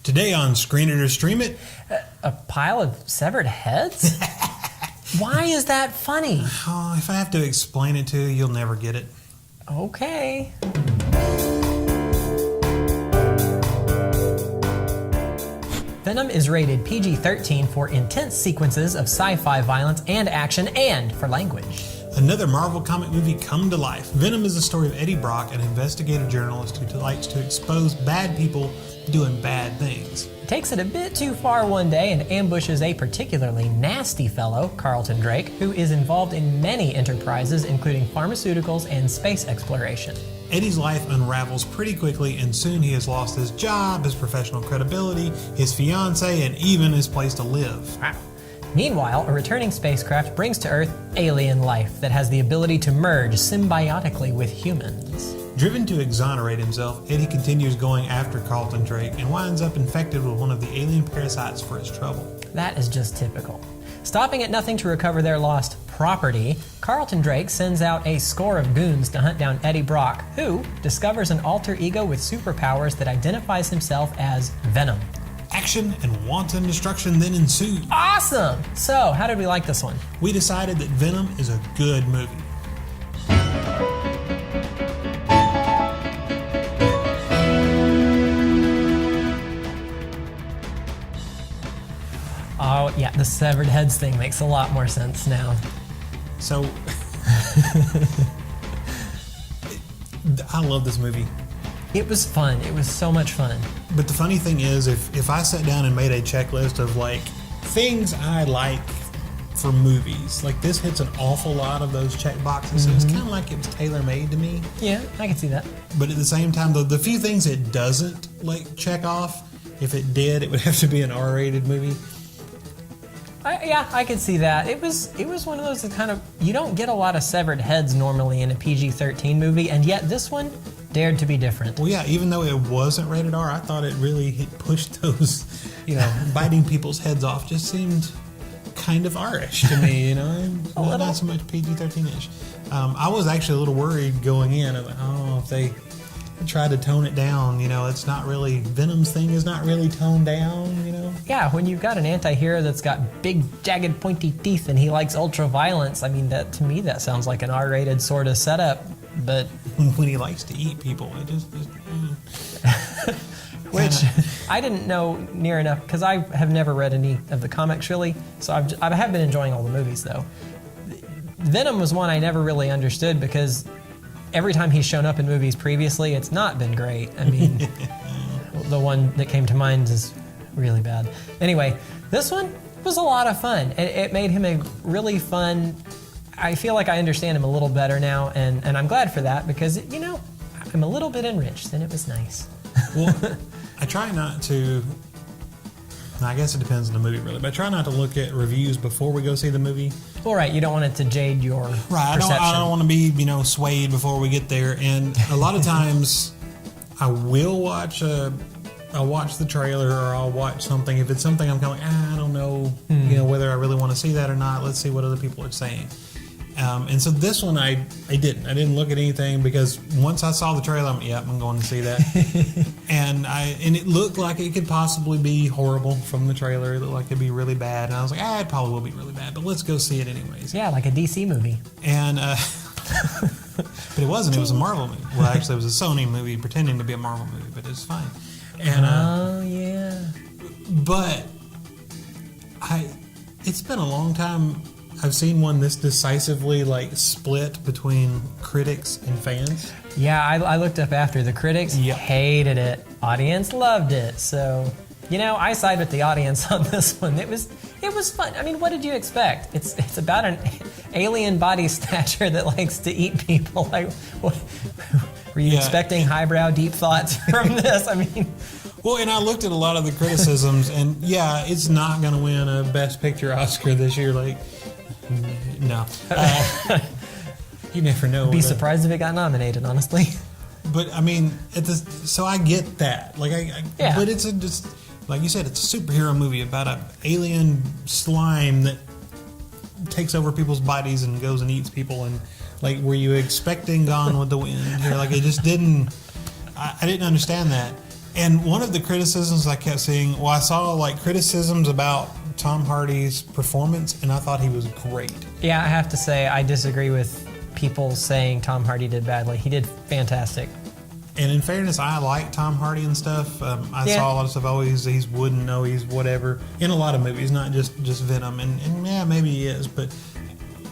Today on Screen It or Stream It. A pile of severed heads? Why is that funny? Oh, if I have to explain it to you, you'll never get it. Okay. Venom is rated PG-13 for intense sequences of sci-fi violence and action and for language. Another Marvel comic movie come to life. Venom is the story of Eddie Brock, an investigative journalist who likes to expose bad people doing bad things. He takes it a bit too far one day and ambushes a particularly nasty fellow, Carlton Drake, who is involved in many enterprises, including pharmaceuticals and space exploration. Eddie's life unravels pretty quickly, and soon he has lost his job, his professional credibility, his fiancée, and even his place to live. Wow. Meanwhile, a returning spacecraft brings to Earth alien life that has the ability to merge symbiotically with humans. Driven to exonerate himself, Eddie continues going after Carlton Drake and winds up infected with one of the alien parasites for his trouble. That is just typical. Stopping at nothing to recover their lost property, Carlton Drake sends out a score of goons to hunt down Eddie Brock, who discovers an alter ego with superpowers that identifies himself as Venom. Action and wanton destruction then ensues. Awesome! So, how did we like this one? We decided that Venom is a good movie. Oh, yeah, the severed heads thing makes a lot more sense now. So, I love this movie. It was fun. It was so much fun. But the funny thing is, if I sat down and made a checklist of like things I like for movies, like this hits an awful lot of those check boxes. So it's kind of like it was tailor-made to me. Yeah, I can see that. But at the same time, the few things it doesn't like check off, if it did, it would have to be an R-rated movie. I could see that. It was one of those that kind of, you don't get a lot of severed heads normally in a PG-13 movie, and yet this one dared to be different. Well, yeah, even though it wasn't rated R, I thought it really pushed those, biting people's heads off just seemed kind of R-ish to me, not so much PG-13-ish. I was actually a little worried going in. I was like, oh, if they try to tone it down, it's not really, Venom's thing is not really toned down, Yeah, when you've got an anti-hero that's got big, jagged, pointy teeth and he likes ultra-violence, I mean, that to me, that sounds like an R-rated sort of setup, but... When he likes to eat people, it just Which I didn't know near enough, because I have never read any of the comics, really, so I have been enjoying all the movies, though. Venom was one I never really understood, because every time he's shown up in movies previously, it's not been great. I mean, the one that came to mind is really bad. Anyway, this one was a lot of fun. It made him a really fun... I feel like I understand him a little better now, and I'm glad for that, because, I'm a little bit enriched, and it was nice. Well, I try not to... I guess it depends on the movie, really, but I try not to look at reviews before we go see the movie. All right, you don't want it to jade your perception. I don't want to be, swayed before we get there. And a lot of times, I will watch I'll watch the trailer, or I'll watch something. If it's something I'm kind of like, I don't know, whether I really want to see that or not. Let's see what other people are saying. And so this one, I didn't. I didn't look at anything, because once I saw the trailer, I'm going to see that. and it looked like it could possibly be horrible from the trailer. It looked like it'd be really bad. And I was like, it probably will be really bad, but let's go see it anyways. Yeah, like a DC movie. And, but it wasn't. It was a Marvel movie. Well, actually, it was a Sony movie pretending to be a Marvel movie, but it's fine. And, oh, yeah. But it's been a long time I've seen one this decisively split between critics and fans. Yeah, I looked up after. The critics hated it. Audience loved it. So, I side with the audience on this one. It was fun. I mean, what did you expect? It's about an alien body stature that likes to eat people. Like, what, were you expecting highbrow, deep thoughts from this? I mean... Well, and I looked at a lot of the criticisms, and it's not going to win a Best Picture Oscar this year. No. You never know. Be surprised if it got nominated, honestly. But I mean, so I get that. But it's just like you said, it's a superhero movie about an alien slime that takes over people's bodies and goes and eats people. And were you expecting Gone with the Wind? It just didn't. I didn't understand that. And one of the criticisms I kept seeing, well, I saw like criticisms about Tom Hardy's performance, and I thought he was great. Yeah, I have to say I disagree with people saying Tom Hardy did badly. He did fantastic. And in fairness, I like Tom Hardy and stuff. I saw a lot of stuff. Oh, he's wooden. No, he's whatever. In a lot of movies, not just Venom. And yeah, maybe he is, but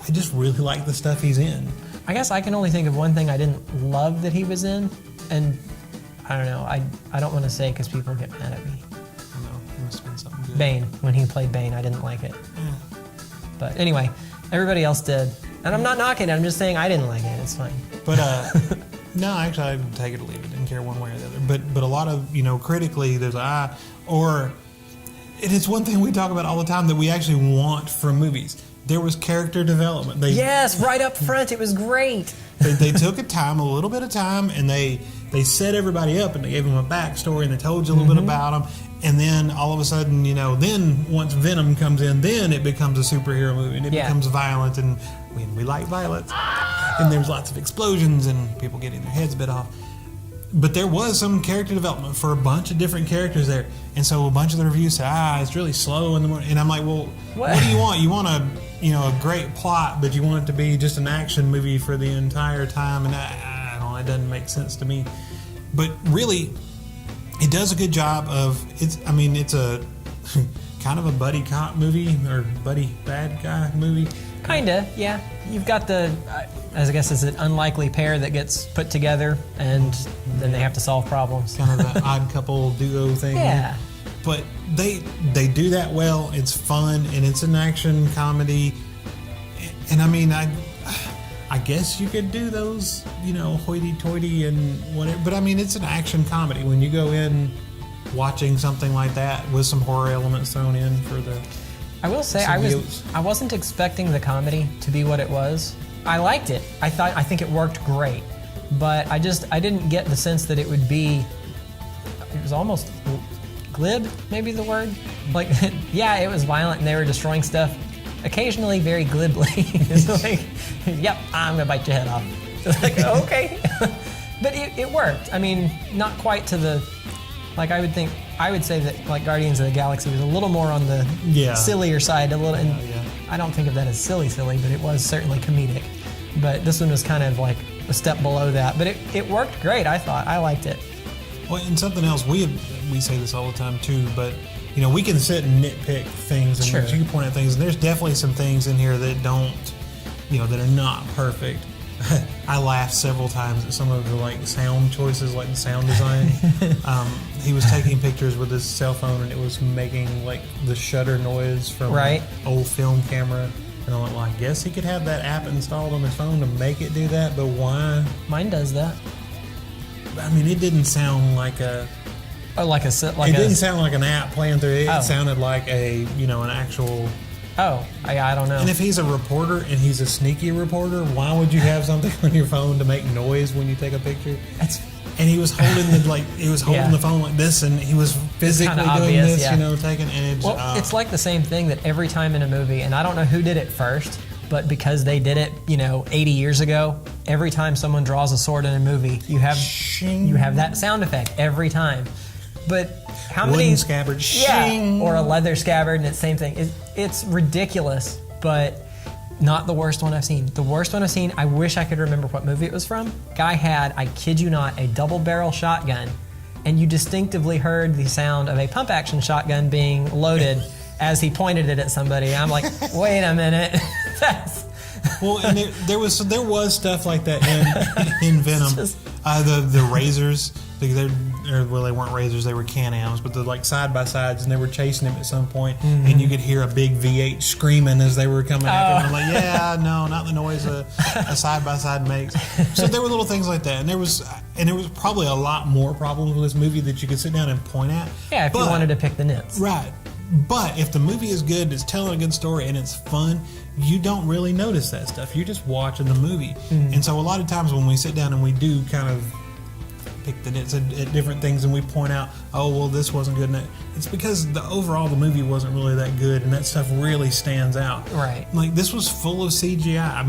I just really like the stuff he's in. I guess I can only think of one thing I didn't love that he was in, and I don't know. I don't want to say because people get mad at me. I don't know. It must have been something good. Bane. When he played Bane, I didn't like it. Yeah. But anyway, everybody else did. And I'm not knocking it. I'm just saying I didn't like it. It's fine. But no, actually, I take it or leave it. Didn't care one way or the other. But a lot of, critically, there's and it's one thing we talk about all the time that we actually want from movies. There was character development. Yes, right up front. It was great. They took a little bit of time, and they set everybody up, and they gave them a backstory, and they told you a little bit about them. And then all of a sudden, then once Venom comes in, then it becomes a superhero movie, and it becomes violent, and we like violence. And there's lots of explosions and people getting their heads bit off. But there was some character development for a bunch of different characters there. And so a bunch of the reviews say, it's really slow in the morning. And I'm like, well, what do you want? You want a great plot, but you want it to be just an action movie for the entire time. And I don't know, it doesn't make sense to me. But really, it does a good job of, it's a kind of a buddy cop movie or buddy bad guy movie. Kinda, yeah. You've got I guess it's an unlikely pair that gets put together, and then they have to solve problems. Kind of the odd couple duo thing. Yeah. But they do that well. It's fun, and it's an action comedy. And I guess you could do those, hoity-toity and whatever. But it's an action comedy. When you go in watching something like that with some horror elements thrown in for the... I will say I wasn't expecting the comedy to be what it was. I liked it. I think it worked great, but I didn't get the sense that it would be. It was almost glib, maybe the word. Like, yeah, it was violent and they were destroying stuff. Occasionally, very glibly. It's like, yep, I'm gonna bite your head off. It's like, okay, but it worked. Not quite to the. Like I would say that like Guardians of the Galaxy was a little more on the sillier side, I don't think of that as silly, but it was certainly comedic. But this one was kind of like a step below that. But it worked great, I thought. I liked it. Well, and something else, we say this all the time too, but we can sit and nitpick things and you can point out things, and there's definitely some things in here that don't, that are not perfect. I laughed several times at some of the sound choices, like the sound design. He was taking pictures with his cell phone, and it was making the shutter noise from an old film camera. And I'm like, well, I guess he could have that app installed on his phone to make it do that, but why? Mine does that. It didn't sound like a. It didn't sound like an app playing through it. It sounded like an actual. Oh, I don't know. And if he's a reporter and he's a sneaky reporter, why would you have something on your phone to make noise when you take a picture? And he was holding the phone like this, and he was physically doing obvious, this, taking edge. Well, it's like the same thing that every time in a movie, and I don't know who did it first, but because they did it, 80 years ago, every time someone draws a sword in a movie, you have that sound effect every time. But how many wooden scabbard? Yeah, or a leather scabbard, and it's the same thing. It's ridiculous, but not the worst one I've seen. The worst one I've seen, I wish I could remember what movie it was from. Guy had, I kid you not, a double-barrel shotgun, and you distinctively heard the sound of a pump-action shotgun being loaded as he pointed it at somebody. I'm like, wait a minute. Well, and there was stuff like that in Venom. The razors, they weren't razors, they were Can-Ams, but they're side by sides, and they were chasing him at some point, and you could hear a big V8 screaming as they were coming after him. I'm like, yeah, no, not the noise a side by side makes. So there were little things like that, and there was probably a lot more problems with this movie that you could sit down and point at. Yeah, if you wanted to pick the nits. Right. But if the movie is good, it's telling a good story, and it's fun, you don't really notice that stuff. You're just watching the movie. And so a lot of times when we sit down and we do kind of pick the nits at different things, and we point out, oh, well, this wasn't good. It's because the movie wasn't really that good, and that stuff really stands out. Right. This was full of CGI.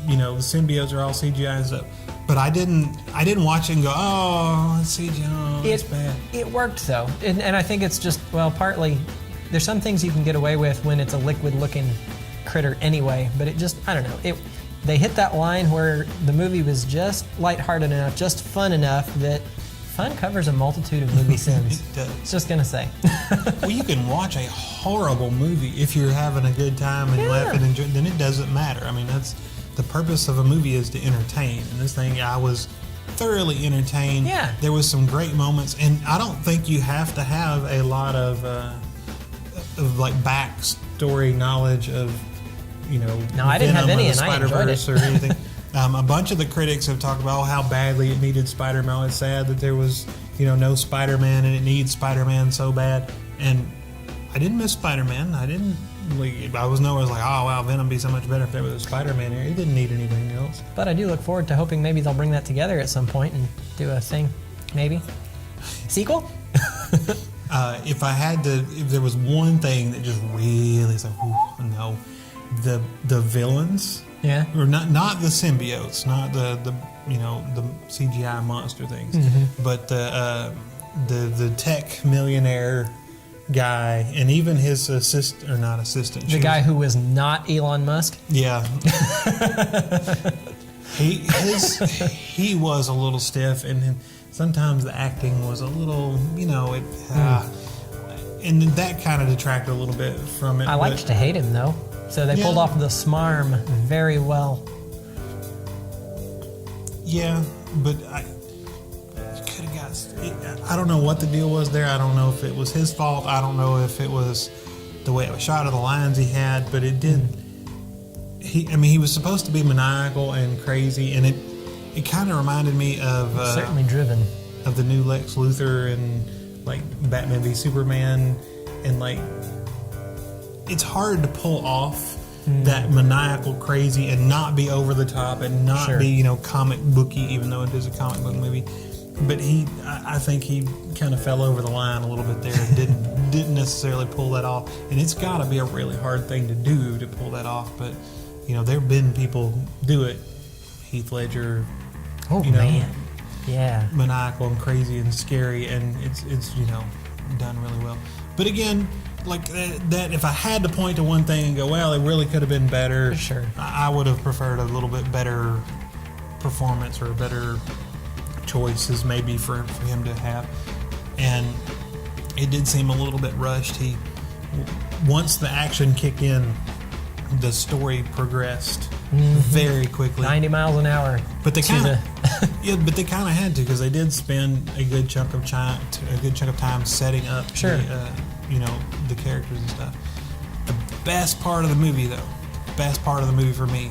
The symbiotes are all CGI and stuff. But I didn't watch it and go, oh, CGI, it's bad. It worked though, and I think it's just, well, partly there's some things you can get away with when it's a liquid-looking critter anyway. But it just, I don't know. They hit that line where the movie was just lighthearted enough, just fun enough that fun covers a multitude of movie sins. It does. Just gonna say. Well, you can watch a horrible movie if you're having a good time and laughing and enjoying. Then it doesn't matter. I mean, that's the purpose of a movie, is to entertain. And this thing, I was thoroughly entertained. Yeah. There was some great moments, and I don't think you have to have a lot of like backstory knowledge of, you know, No, I didn't have Venom any, or the and I enjoyed Spider-Verse it. or anything. A bunch of the critics have talked about how badly it needed Spider-Man. It's sad that there was, you know, no Spider-Man, and it needs Spider-Man so bad. And I didn't miss Spider-Man. I was like, oh wow, Venom would be so much better if there was a Spider-Man here. It didn't need anything else. But I do look forward to hoping maybe they'll bring that together at some point and do a thing, maybe. Sequel? If there was one thing that just really said, no, the villains. Yeah. Or not the symbiotes, not the you know, the CGI monster things, but the tech millionaire guy, and even his assistant, or not assistant, The guy who was not Elon Musk? yeah. he was a little stiff, and then sometimes the acting was a little, you know, and that kind of detracted a little bit from it. I liked to hate him though, so they pulled off the smarm very well. Yeah, but I could have got. I don't know what the deal was there. I don't know if it was his fault. I don't know if it was the way it was shot or the lines he had. But it did. He was supposed to be maniacal and crazy, and it kind of reminded me of Certainly driven. of the new Lex Luthor and like Batman v Superman, and like it's hard to pull off that maniacal crazy and not be over the top and not be, you know, comic booky, even though it is a comic book movie. But I think he kind of fell over the line a little bit there and didn't necessarily pull that off. And it's got to be a really hard thing to do to pull that off. But you know, there have been people do it. Heath Ledger, Man, yeah, maniacal and crazy and scary, and it's you know, done really well. But again, like that, if I had to point to one thing and go, well, it really could have been better. For sure. I would have preferred a little bit better performance or better choices maybe for him to have. And it did seem a little bit rushed. Once the action kicked in, the story progressed very quickly. 90 miles an hour. But they kind of, but they kind of had to, because they did spend a good chunk of time setting up, you know, the characters and stuff. The best part of the movie, for me,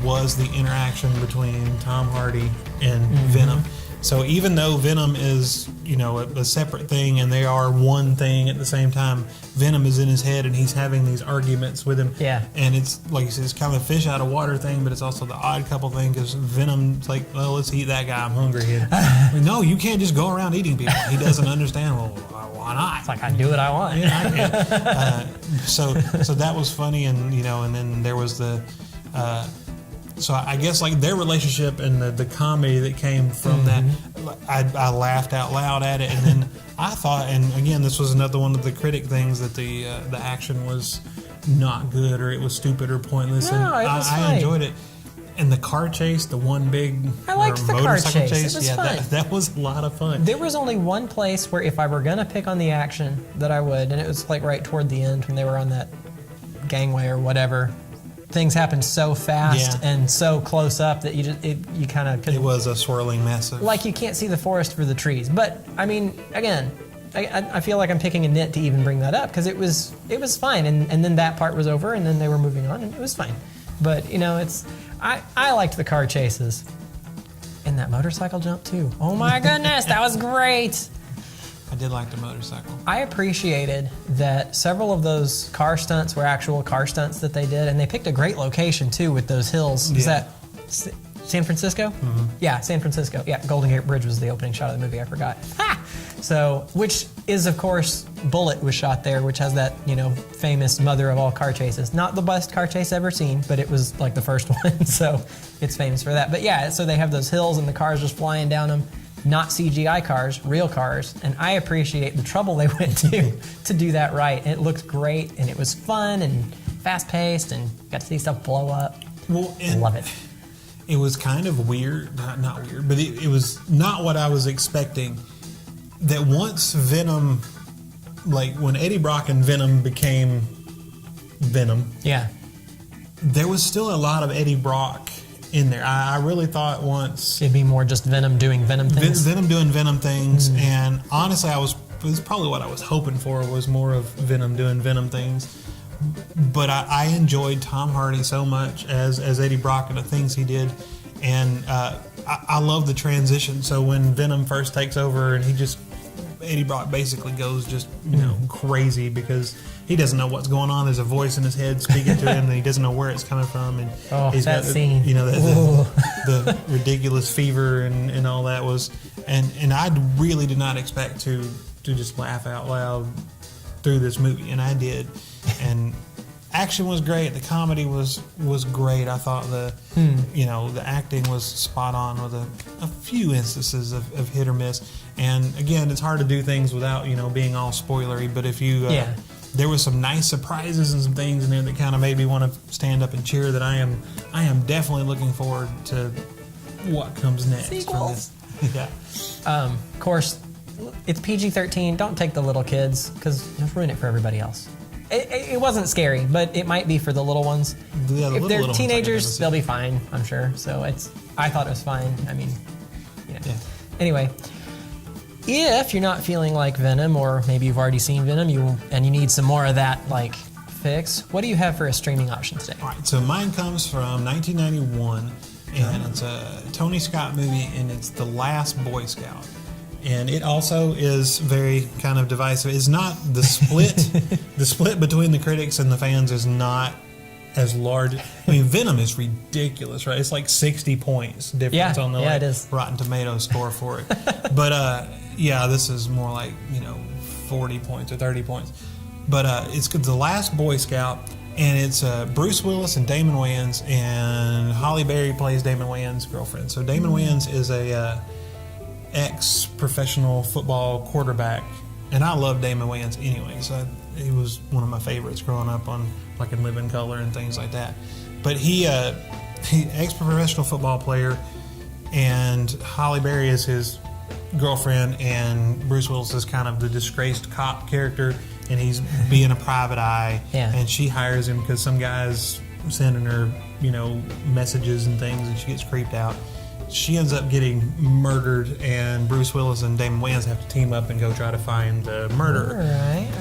was the interaction between Tom Hardy and Venom. So even though Venom is, you know, a separate thing and they are one thing at the same time, Venom is in his head and he's having these arguments with him. Yeah. And it's, like you said, it's kind of a fish out of water thing, but it's also the odd couple thing, because Venom's like, well, let's eat that guy, I'm hungry. And, no, you can't just go around eating people. He doesn't understand, well, why not? It's like, I do what I want. Yeah, I can. So that was funny, and, you know, and then there was the... So I guess like their relationship and the comedy that came from that, I laughed out loud at it, and then I thought, and again, this was another one of the critic things, that the action was not good, or it was stupid or pointless, No, and it was I fine. enjoyed it. And the car chase, the one big I liked the car motorcycle chase. It was fun. That was a lot of fun. There was only one place where if I were going to pick on the action that I would, and it was like right toward the end when they were on that gangway or whatever. Things happened so fast and so close up that you kind of couldn't. It was a swirling mess of... Like you can't see the forest for the trees. But I mean, again, I feel like I'm picking a nit to even bring that up, because it was fine, and then that part was over, and then they were moving on, and it was fine. But you know, I liked the car chases, and that motorcycle jump too. Oh my goodness, that was great. I did like the motorcycle. I appreciated that several of those car stunts were actual car stunts that they did, and they picked a great location too with those hills. Is that San Francisco? Yeah, San Francisco. Yeah, Golden Gate Bridge was the opening shot of the movie. I forgot. So, which is, of course, Bullet was shot there, which has that, famous mother of all car chases. Not the best car chase ever seen, but it was like the first one, so it's famous for that. But yeah, so they have those hills and the cars just flying down them. Not CGI cars, real cars, and I appreciate the trouble they went to do that right. And it looked great, and it was fun and fast-paced, and got to see stuff blow up. Well, love it. It was kind of weird, not weird, but it was not what I was expecting. That once Venom, like when Eddie Brock and Venom became Venom, yeah, there was still a lot of Eddie Brock in there. I really thought once it'd be more just Venom doing Venom things. Venom doing Venom things, and honestly, it was probably what I was hoping for, was more of Venom doing Venom things. But I enjoyed Tom Hardy so much as Eddie Brock and the things he did, and I love the transition. So when Venom first takes over, and Eddie Brock basically goes just crazy because he doesn't know what's going on. There's a voice in his head speaking to him, and he doesn't know where it's coming from. And he's got scene, the ridiculous fever and all that was, and I really did not expect to just laugh out loud through this movie, and I did. And action was great. The comedy was great. I thought the acting was spot on with a few instances of hit or miss. And again, it's hard to do things without being all spoilery. But if you there was some nice surprises and some things in there that kind of made me want to stand up and cheer. That I am definitely looking forward to what comes next. Sequels. From this. Yeah. Of course, it's PG-13. Don't take the little kids because you'll ruin it for everybody else. It wasn't scary, but it might be for the little ones. Yeah, if they're teenagers, they'll be fine, I'm sure. So I thought it was fine. I mean, Yeah. Anyway, if you're not feeling like Venom, or maybe you've already seen Venom, and you need some more of that fix, what do you have for a streaming option today? All right, so mine comes from 1991, and it's a Tony Scott movie, and it's The Last Boy Scout. And it also is very kind of divisive. It's not the split. The split between the critics and the fans is not as large. I mean, Venom is ridiculous, right? It's like 60 points difference on the it is. Rotten Tomatoes score for it. But this is more like 40 points or 30 points. But it's The Last Boy Scout, and it's Bruce Willis and Damon Wayans, and Halle Berry plays Damon Wayans' girlfriend. So Damon Wayans is a ex-professional football quarterback, and I love Damon Wayans anyway, so he was one of my favorites growing up on In Living Color and things like that. But he ex-professional football player, and Halle Berry is his girlfriend, and Bruce Willis is kind of the disgraced cop character, and he's being a private eye, and she hires him because some guy's sending her messages and things, and she gets creeped out. She ends up getting murdered, and Bruce Willis and Damon Wayans have to team up and go try to find the murderer.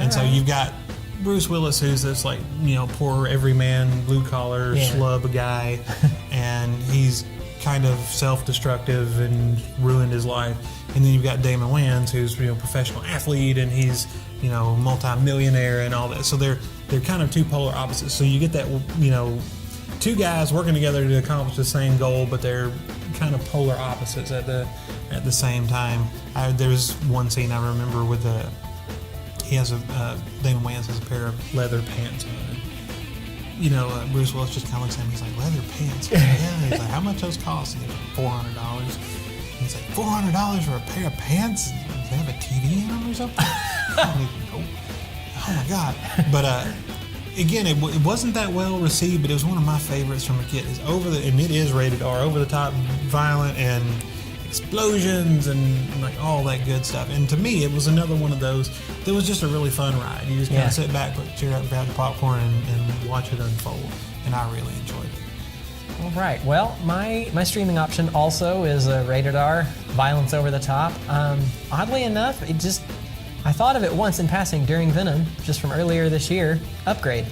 So you've got Bruce Willis, who's this poor everyman, blue-collar, schlub guy, and he's kind of self-destructive and ruined his life. And then you've got Damon Wayans, who's professional athlete, and he's multi-millionaire and all that. So they're kind of two polar opposites. So you get that two guys working together to accomplish the same goal, but they're kind of polar opposites at the same time. There's one scene I remember with Damon Wayans has a pair of leather pants on. Bruce Willis just kind of looks at him. He's like, leather pants? Yeah. He's like, how much those cost? He's like, $400. He's like, $400 for a pair of pants? Does they have a TV in them or something? Oh my God! But again, it wasn't that well received, but it was one of my favorites from a kid. It's and it is rated R, over the top, violent, and explosions, and all that good stuff. And to me, it was another one of those that was just a really fun ride. You just kind of sit back, put your chair up, grab the popcorn, and watch it unfold. And I really enjoyed it. All right. Well, my streaming option also is rated R, violence over the top. Oddly enough, I thought of it once in passing during Venom, just from earlier this year. Upgrade.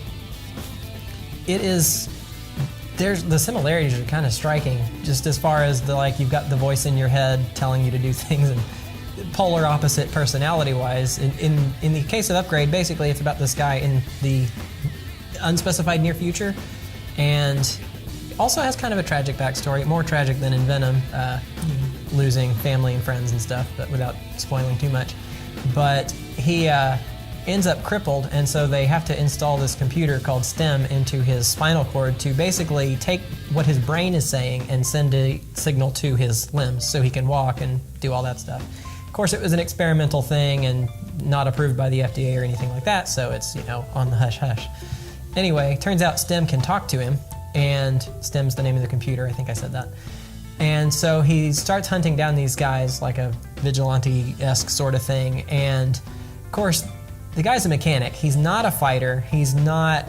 The similarities are kind of striking, just as far as you've got the voice in your head telling you to do things, and polar opposite personality-wise. In the case of Upgrade, basically it's about this guy in the unspecified near future, and also has kind of a tragic backstory, more tragic than in Venom, losing family and friends and stuff, but without spoiling too much. but he ends up crippled, and so they have to install this computer called STEM into his spinal cord to basically take what his brain is saying and send a signal to his limbs so he can walk and do all that stuff. Of course, it was an experimental thing and not approved by the FDA or anything like that, so it's, on the hush-hush. Anyway, turns out STEM can talk to him, and STEM's the name of the computer, I think I said that. And so he starts hunting down these guys like a vigilante-esque sort of thing, and of course, the guy's a mechanic. He's not a fighter. He's not,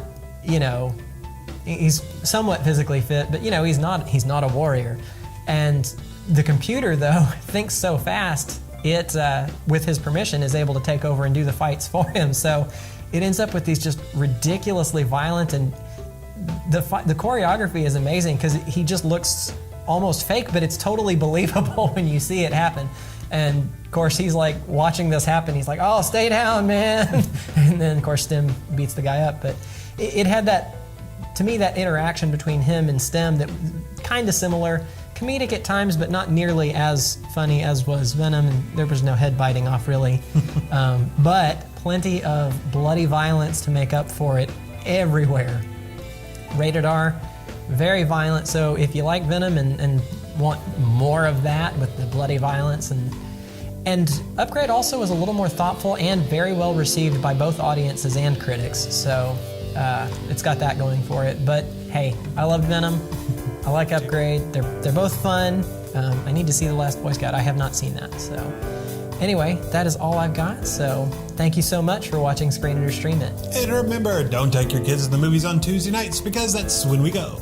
he's somewhat physically fit, but he's not a warrior. And the computer, though, thinks so fast, it, with his permission, is able to take over and do the fights for him. So it ends up with these just ridiculously violent, and the choreography is amazing because he just looks almost fake, but it's totally believable when you see it happen. And of course, he's like watching this happen. He's like, "Oh, stay down, man!" And then, of course, STEM beats the guy up. But it had that, to me, that interaction between him and STEM that kind of similar, comedic at times, but not nearly as funny as was Venom. And there was no head biting off really, but plenty of bloody violence to make up for it everywhere. Rated R, very violent. So if you like Venom and want more of that with the bloody violence, and Upgrade also was a little more thoughtful and very well received by both audiences and critics, so it's got that going for it. But hey, I love Venom. I like Upgrade. They're both fun. I need to see The Last Boy Scout. I have not seen that. So anyway, that is all I've got. So thank you so much for watching Screen It or Stream It. And remember, don't take your kids to the movies on Tuesday nights because that's when we go.